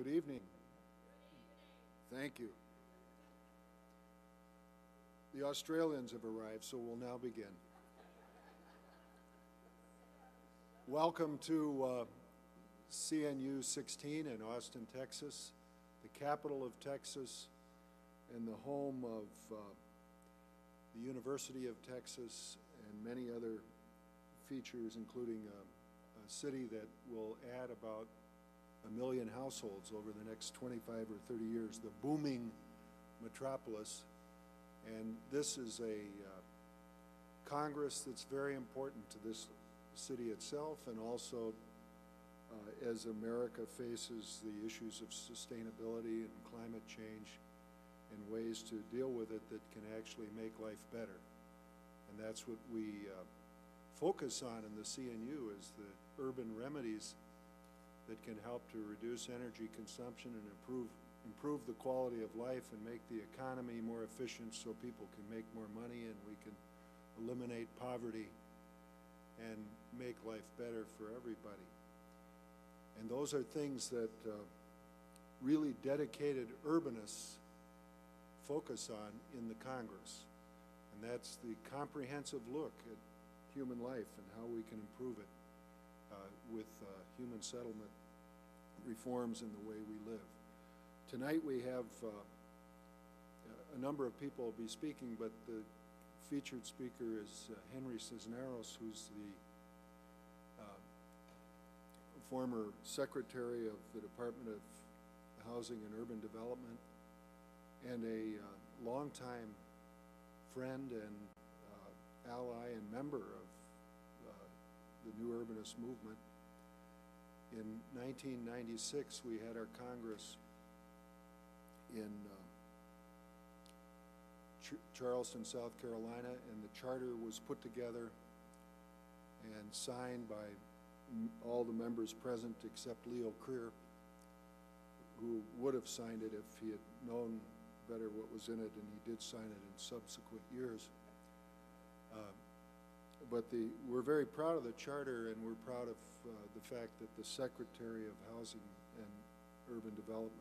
Good evening. Thank you. The Australians have arrived, so we'll now begin. Welcome to CNU 16 in Austin, Texas, the capital of Texas and the home of the University of Texas and many other features, including a city that will add about 1 million households over the next 25 or 30 years, the booming metropolis. And this is a Congress that's very important to this city itself, and also as America faces the issues of sustainability and climate change and ways to deal with it that can actually make life better. And that's what we focus on in the CNU, is the urban remedies that can help to reduce energy consumption and improve the quality of life and make the economy more efficient so people can make more money and we can eliminate poverty and make life better for everybody. And those are things that really dedicated urbanists focus on in the Congress. And that's the comprehensive look at human life and how we can improve it with human settlement reforms in the way we live. Tonight we have a number of people will be speaking, but the featured speaker is Henry Cisneros, who's the former Secretary of the Department of Housing and Urban Development, and a longtime friend and ally and member of the New Urbanist movement. In 1996, we had our Congress in Charleston, South Carolina, and the charter was put together and signed by all the members present except Leo Creer, who would have signed it if he had known better what was in it, and he did sign it in subsequent years. But we're very proud of the charter, and we're proud of the fact that the Secretary of Housing and Urban Development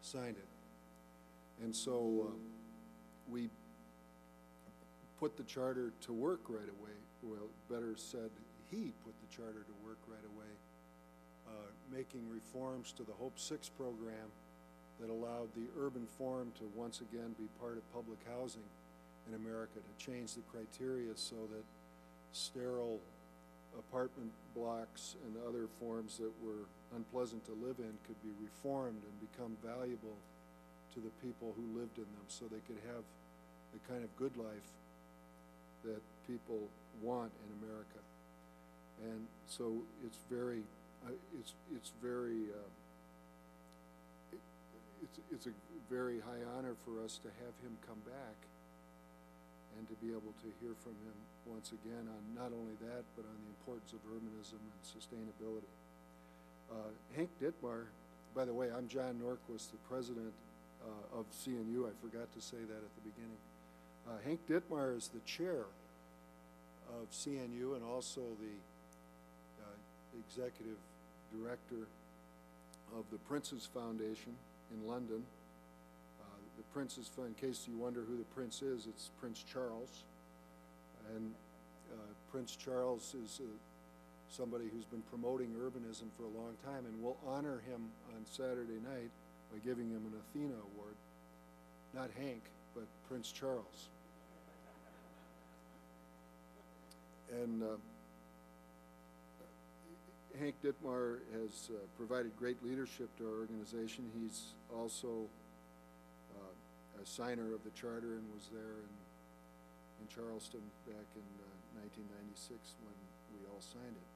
signed it. And so we put the charter to work right away. Well, better said, he put the charter to work right away, making reforms to the Hope 6 program that allowed the urban form to once again be part of public housing in America, to change the criteria so that sterile apartment blocks and other forms that were unpleasant to live in could be reformed and become valuable to the people who lived in them, so they could have the kind of good life that people want in America. And so it's a very high honor for us to have him come back and to be able to hear from him once again on not only that, but on the importance of urbanism and sustainability. Hank Dittmar, by the way, I'm John Norquist, the president of CNU. I forgot to say that at the beginning. Hank Dittmar is the chair of CNU and also the executive director of the Prince's Foundation in London. The Prince's, in case you wonder who the Prince is, it's Prince Charles. And Prince Charles is somebody who's been promoting urbanism for a long time, and we'll honor him on Saturday night by giving him an Athena Award. Not Hank, but Prince Charles. And Hank Dittmar has provided great leadership to our organization. He's also a signer of the charter and was there in Charleston back in 1996 when we all signed it.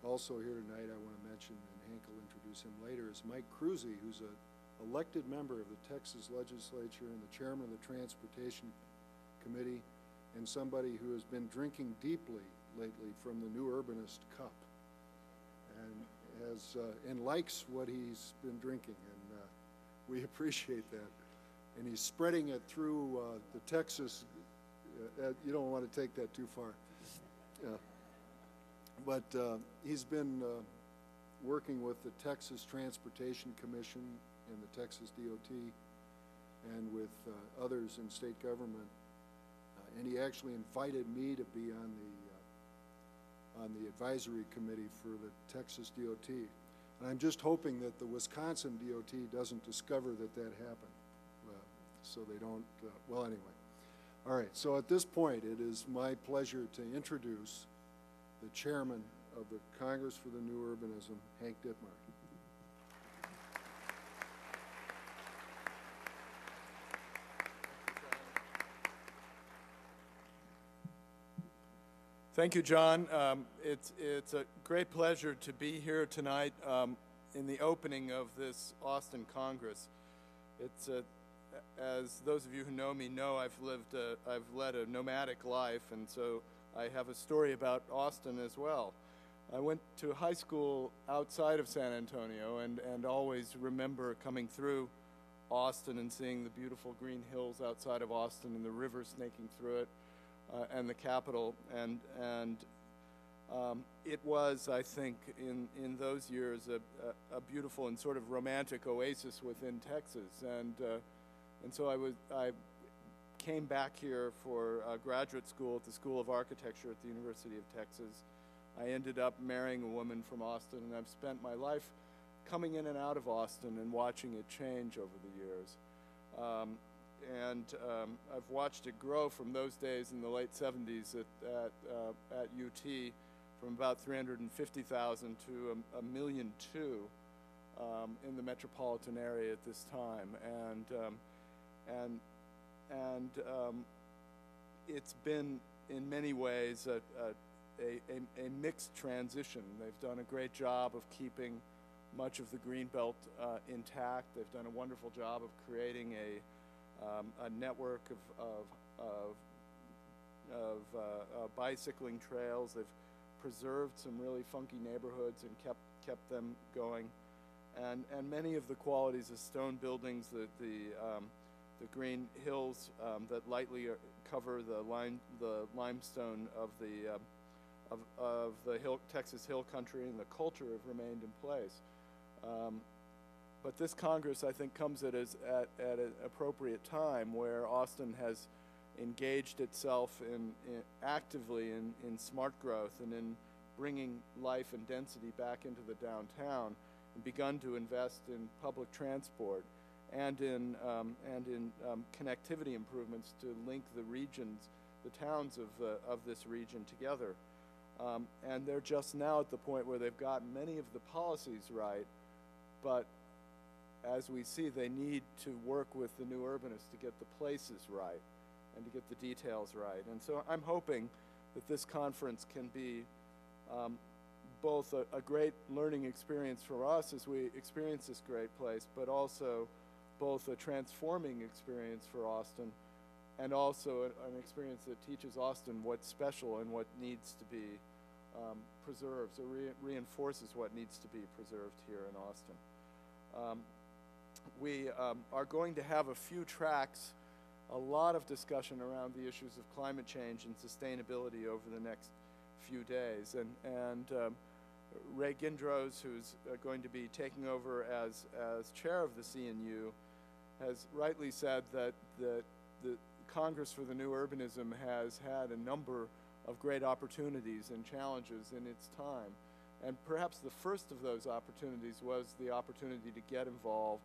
Also here tonight, I want to mention, and Hank will introduce him later, is Mike Krusee, who's an elected member of the Texas legislature and the chairman of the Transportation Committee, and somebody who has been drinking deeply lately from the New Urbanist cup, and likes what he's been drinking, and we appreciate that. And he's spreading it through the Texas. You don't want to take that too far. But he's been working with the Texas Transportation Commission and the Texas DOT and with others in state government. And he actually invited me to be on the advisory committee for the Texas DOT. And I'm just hoping that the Wisconsin DOT doesn't discover that that happened, so they don't, well, anyway. All right, so at this point, it is my pleasure to introduce the chairman of the Congress for the New Urbanism, Hank Dittmar. Thank you, John. It's a great pleasure to be here tonight in the opening of this Austin Congress. It's as those of you who know me know, I've led a nomadic life, and so I have a story about Austin as well. I went to high school outside of San Antonio, and always remember coming through Austin and seeing the beautiful green hills outside of Austin and the river snaking through it. And the capital, and it was, I think, in those years a beautiful and sort of romantic oasis within Texas, and so I came back here for graduate school at the School of Architecture at the University of Texas. I ended up marrying a woman from Austin, and I've spent my life coming in and out of Austin and watching it change over the years. I've watched it grow from those days in the late 70s at UT, from about 350,000 to a million two in the metropolitan area at this time, and it's been in many ways a mixed transition. They've done a great job of keeping much of the greenbelt intact. They've done a wonderful job of creating a network of bicycling trails. They've preserved some really funky neighborhoods and kept them going, and many of the qualities of stone buildings, the green hills that lightly cover the limestone of the Texas hill country and the culture have remained in place. But this Congress, I think, comes at an appropriate time where Austin has engaged itself actively in smart growth and in bringing life and density back into the downtown, and begun to invest in public transport and in connectivity improvements to link the regions, the towns of this region together. And they're just now at the point where they've gotten many of the policies right, but as we see, they need to work with the new urbanists to get the places right and to get the details right. And so I'm hoping that this conference can be both a great learning experience for us as we experience this great place, but also both a transforming experience for Austin, and also an experience that teaches Austin what's special and what needs to be preserved, so reinforces what needs to be preserved here in Austin. We are going to have a few tracks, a lot of discussion around the issues of climate change and sustainability over the next few days. And Ray Gindros, who's going to be taking over as chair of the CNU, has rightly said that the Congress for the New Urbanism has had a number of great opportunities and challenges in its time. And perhaps the first of those opportunities was the opportunity to get involved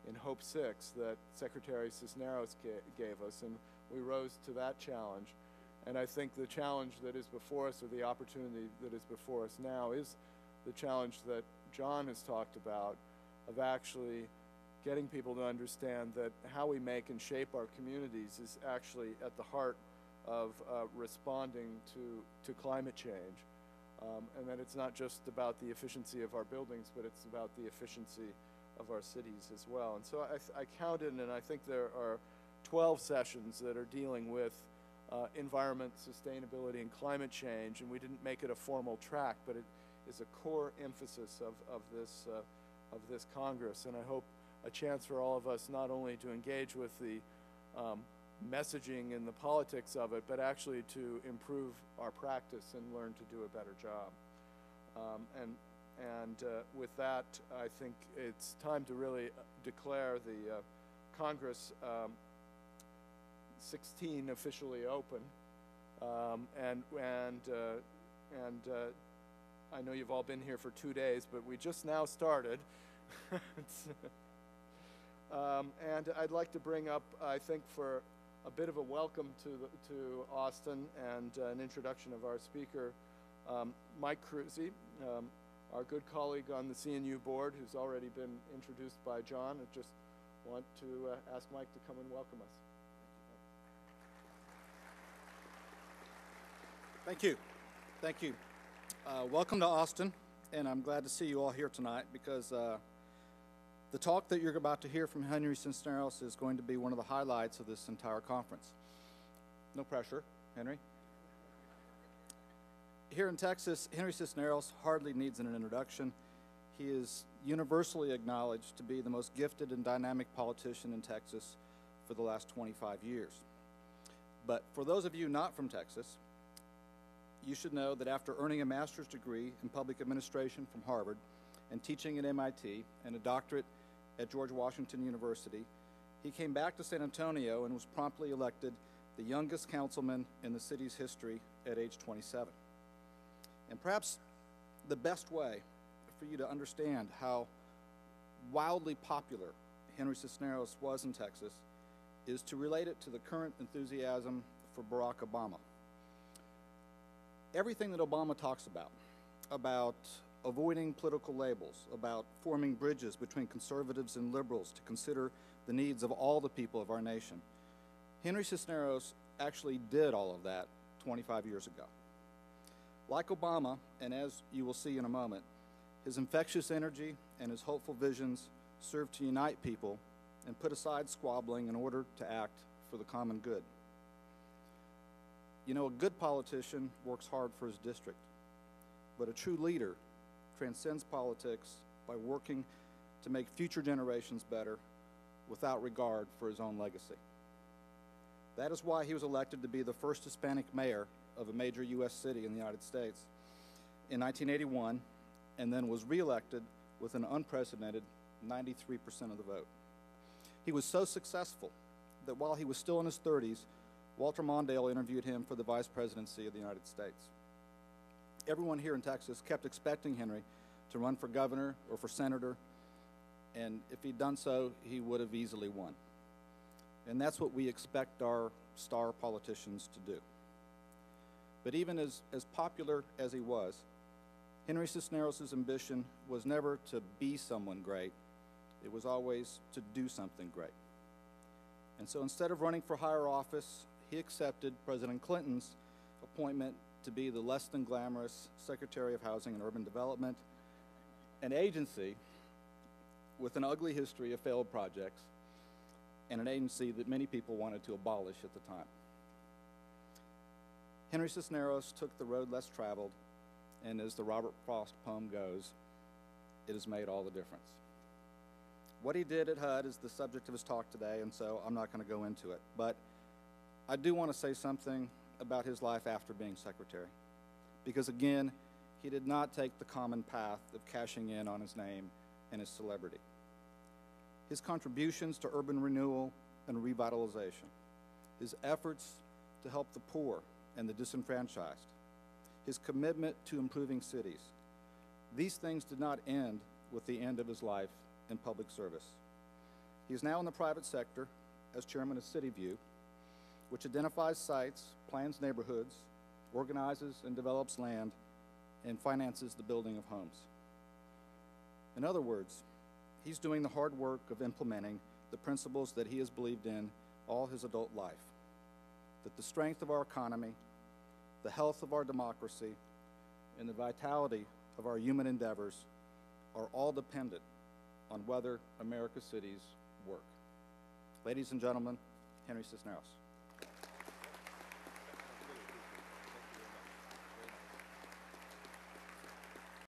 in Hope 6 that Secretary Cisneros gave us, and we rose to that challenge. And I think the challenge that is before us, or the opportunity that is before us now, is the challenge that John has talked about, of actually getting people to understand that how we make and shape our communities is actually at the heart of responding to climate change. And that it's not just about the efficiency of our buildings, but it's about the efficiency of our cities as well. And so I counted, and I think there are 12 sessions that are dealing with environment, sustainability, and climate change, and we didn't make it a formal track, but it is a core emphasis of this Congress. And I hope a chance for all of us not only to engage with the messaging and the politics of it, but actually to improve our practice and learn to do a better job. And with that, I think it's time to really declare the Congress 16 officially open. I know you've all been here for 2 days, but we just now started. And I'd like to bring up, I think, for a bit of a welcome to Austin and an introduction of our speaker, Mike Krusee, our good colleague on the CNU Board, who's already been introduced by John. I just want to ask Mike to come and welcome us. Thank you. Thank you. Welcome to Austin, and I'm glad to see you all here tonight because the talk that you're about to hear from Henry Cisneros is going to be one of the highlights of this entire conference. No pressure, Henry. Here in Texas, Henry Cisneros hardly needs an introduction. He is universally acknowledged to be the most gifted and dynamic politician in Texas for the last 25 years. But for those of you not from Texas, you should know that after earning a master's degree in public administration from Harvard and teaching at MIT and a doctorate at George Washington University, he came back to San Antonio and was promptly elected the youngest councilman in the city's history at age 27. And perhaps the best way for you to understand how wildly popular Henry Cisneros was in Texas is to relate it to the current enthusiasm for Barack Obama. Everything that Obama talks about avoiding political labels, about forming bridges between conservatives and liberals to consider the needs of all the people of our nation, Henry Cisneros actually did all of that 25 years ago. Like Obama, and as you will see in a moment, his infectious energy and his hopeful visions served to unite people and put aside squabbling in order to act for the common good. You know, a good politician works hard for his district, but a true leader transcends politics by working to make future generations better without regard for his own legacy. That is why he was elected to be the first Hispanic mayor of a major U.S. city in the United States in 1981, and then was reelected with an unprecedented 93% of the vote. He was so successful that while he was still in his 30s, Walter Mondale interviewed him for the vice presidency of the United States. Everyone here in Texas kept expecting Henry to run for governor or for senator, and if he'd done so, he would have easily won. And that's what we expect our star politicians to do. But even as popular as he was, Henry Cisneros' ambition was never to be someone great. It was always to do something great. And so instead of running for higher office, he accepted President Clinton's appointment to be the less than glamorous Secretary of Housing and Urban Development, an agency with an ugly history of failed projects, and an agency that many people wanted to abolish at the time. Henry Cisneros took the road less traveled, and as the Robert Frost poem goes, it has made all the difference. What he did at HUD is the subject of his talk today, and so I'm not going to go into it. But I do want to say something about his life after being secretary, because again, he did not take the common path of cashing in on his name and his celebrity. His contributions to urban renewal and revitalization, his efforts to help the poor and the disenfranchised, his commitment to improving cities, these things did not end with the end of his life in public service. He is now in the private sector as chairman of CityView, which identifies sites, plans neighborhoods, organizes and develops land, and finances the building of homes. In other words, he's doing the hard work of implementing the principles that he has believed in all his adult life, that the strength of our economy, the health of our democracy, and the vitality of our human endeavors are all dependent on whether America's cities work. Ladies and gentlemen, Henry Cisneros.